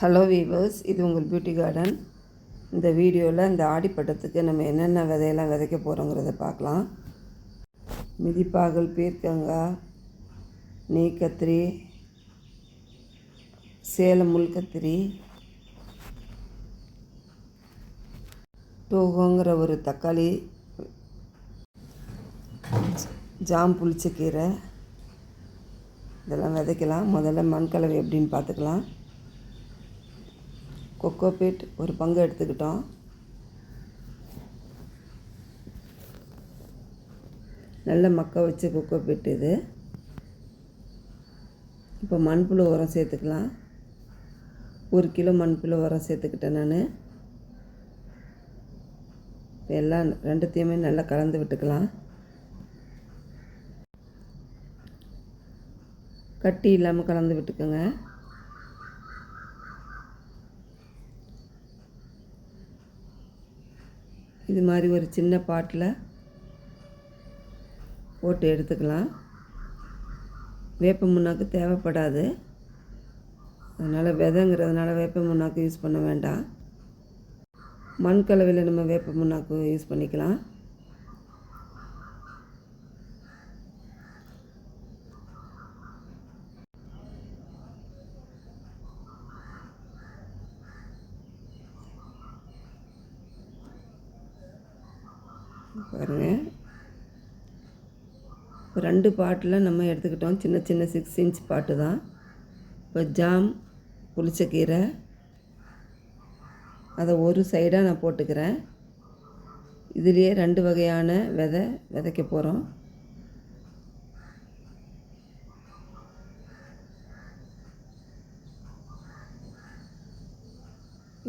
Hello viewers, இது உங்கள் beauty garden. இந்த வீடியோவில் இந்த ஆடிப்பட்டத்துக்கு நம்ம என்னென்ன விதையெல்லாம் விதைக்க போகிறோங்கிறத பார்க்கலாம். மிதிப்பாகல், பீர்க்கங்காய், நெய்க்கத்திரி, சேலம் முள்கத்திரி, டோகோங்கிற ஒரு தக்காளி, ஜாம் புளிச்சக்கீரை, இதெல்லாம் விதைக்கலாம். முதல்ல மண் கலவை எப்படின்னு பார்த்துக்கலாம். கொக்கோபீட் ஒரு பங்கு எடுத்துக்கிட்டோம். நல்ல மக்க வச்ச கொக்கோபீட் இது. இப்போ மண்புழு உரம் சேர்த்துக்கலாம். 1 கிலோ மண்புழு உரம் சேர்த்துக்கிட்டேன் நான். எல்லாம் ரெண்டுத்தையுமே நல்லா கலந்து விட்டுக்கலாம். கட்டி இல்லாமல் கலந்து விட்டுக்கோங்க. இது மாதிரி ஒரு சின்ன பாட்டில் போட்டு எடுத்துக்கலாம். வேப்ப முன்னாக்கு தேவைப்படாது, அதனால் விதைங்கிறதுனால வேப்ப முன்னாக்கு யூஸ் பண்ண வேண்டாம். மண் கலவையில் நம்ம வேப்ப முன்னாக்கு யூஸ் பண்ணிக்கலாம். பாருங்கள், 2 பாட்டில் நம்ம எடுத்துக்கிட்டோம். சின்ன சின்ன 6 இன்ச் பாட்டு தான். இப்போ ஜாம் புளிச்சக்கீரை அதை ஒரு சைடாக நான் போட்டுக்கிறேன். இதுலேயே 2 வகையான விதைக்க போகிறோம்.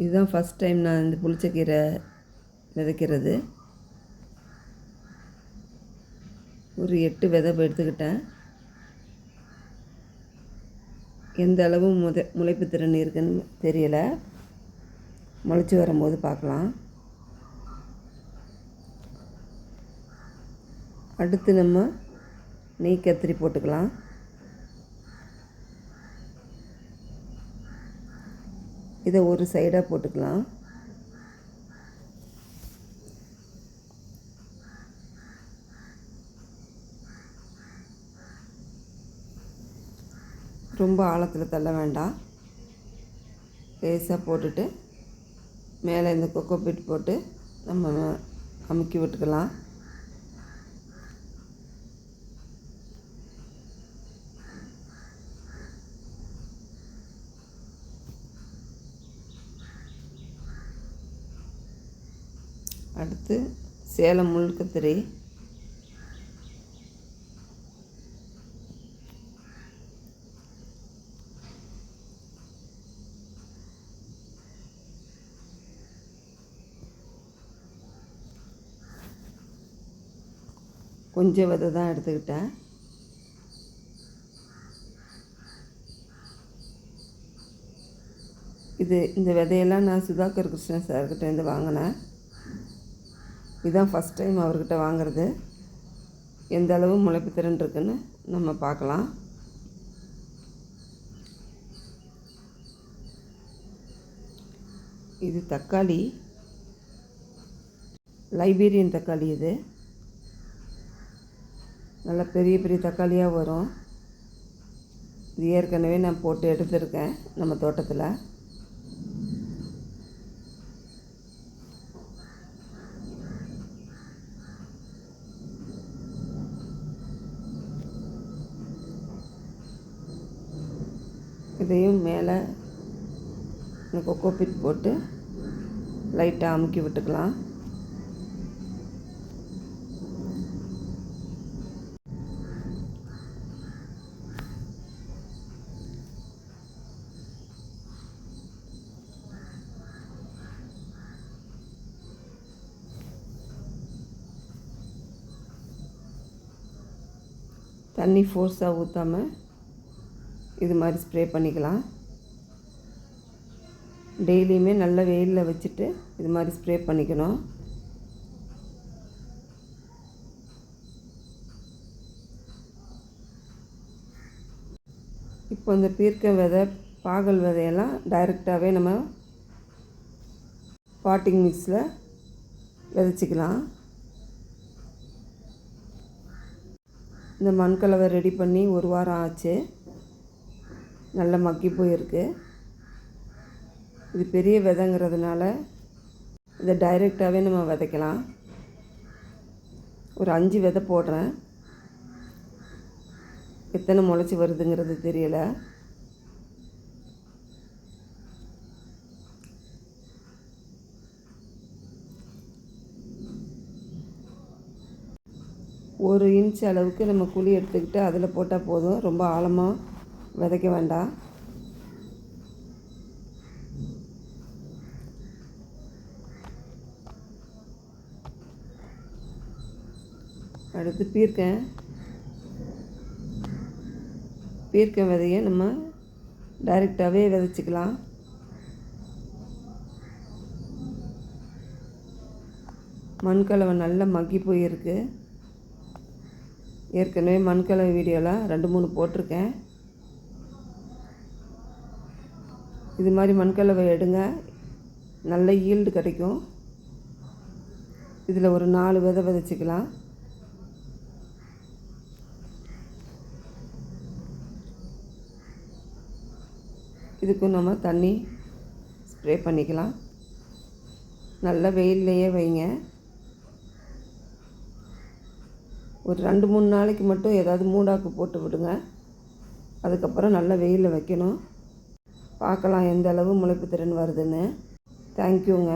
இதுதான் ஃபஸ்ட் டைம் நான் இந்த புளிச்சக்கீரை விதைக்கிறது. ஒரு 8 விதை எடுத்துக்கிட்டேன். எந்த அளவு முளைப்பு திறன் இருக்குன்னு தெரியலை, முளைச்சி வரும்போது பார்க்கலாம். அடுத்து நம்ம நெய் கத்திரி போட்டுக்கலாம். இதை ஒரு சைடாக போட்டுக்கலாம். ரொம்ப ஆழத்தில் தள்ள வேண்டாம், லேசாக போட்டுட்டு மேலே இந்த கொக்கோபீட் போட்டு நம்ம அமுக்கி விட்டுக்கலாம். அடுத்து சேலம் முள்கத்திரி, கொஞ்சம் விதை தான் எடுத்துக்கிட்டேன். இந்த விதையெல்லாம் நான் சுதாகர் கிருஷ்ணன் சார்கிட்டேருந்து வாங்கினேன். இதுதான் ஃபஸ்ட் டைம் அவர்கிட்ட வாங்கிறது. எந்த அளவு முளைப்பு திறன் இருக்குன்னு நம்ம பார்க்கலாம். இது தக்காளி, லைபீரியன் தக்காளி. இது நல்லா பெரிய பெரிய தக்காளியாக வரும். இது ஏற்கனவே நான் போட்டு எடுத்துருக்கேன் நம்ம தோட்டத்தில். இதையும் மேலே கொக்கோபீட் போட்டு லைட்டாக அமுக்கி விட்டுக்கலாம். தண்ணி ஃபோர்ஸாக ஊற்றாமல் இது மாதிரி ஸ்ப்ரே பண்ணிக்கலாம். டெய்லியுமே நல்ல வெயிலில் வச்சுட்டு இது மாதிரி ஸ்ப்ரே பண்ணிக்கணும். இப்போ இந்த பீர்க்க விதை பாகல் விதையெல்லாம் டைரெக்டாகவே நம்ம பாட்டிங் மிக்ஸில் விதைச்சிக்கலாம். இந்த மண்கலவை ரெடி பண்ணி 1 வாரம் ஆச்சு. நல்லா மக்கி போயிருக்கு. இது பெரிய விதைங்கிறதுனால இதை டைரெக்டாகவே நம்ம விதைக்கலாம். ஒரு 5 விதை போடுறேன். எத்தனை முளைச்சி வருதுங்கிறது தெரியலை. ஒரு இன்ச் அளவுக்கு நம்ம குழி எடுத்துக்கிட்டு அதில் போட்டால் போதும். ரொம்ப ஆழமாக விதைக்க வேண்டாம். அடுத்து பீர்க்கன் விதையை நம்ம டைரெக்டாகவே விதைச்சிக்கலாம். மண்கலவை நல்லா மக்கி போயிருக்கு. ஏற்கனவே மண்கலவை வீடியோலாம் 2-3 போட்டிருக்கேன். இது மாதிரி மண்கலவை எடுங்க, நல்ல ஈல்டு கிடைக்கும். இதில் ஒரு 4 விதை விதைச்சிக்கலாம். இதுக்கும் நம்ம தண்ணி ஸ்ப்ரே பண்ணிக்கலாம். நல்ல வெயில்லையே வைங்க. ஒரு 2-3 நாளைக்கு மட்டும் ஏதாவது மூடாக்கு போட்டு விடுங்க. அதுக்கப்புறம் நல்ல வெயிலில் வைக்கணும். பார்க்கலாம் எந்த அளவு முளைப்பு திறன் வருதுன்னு. தேங்க்யூங்க.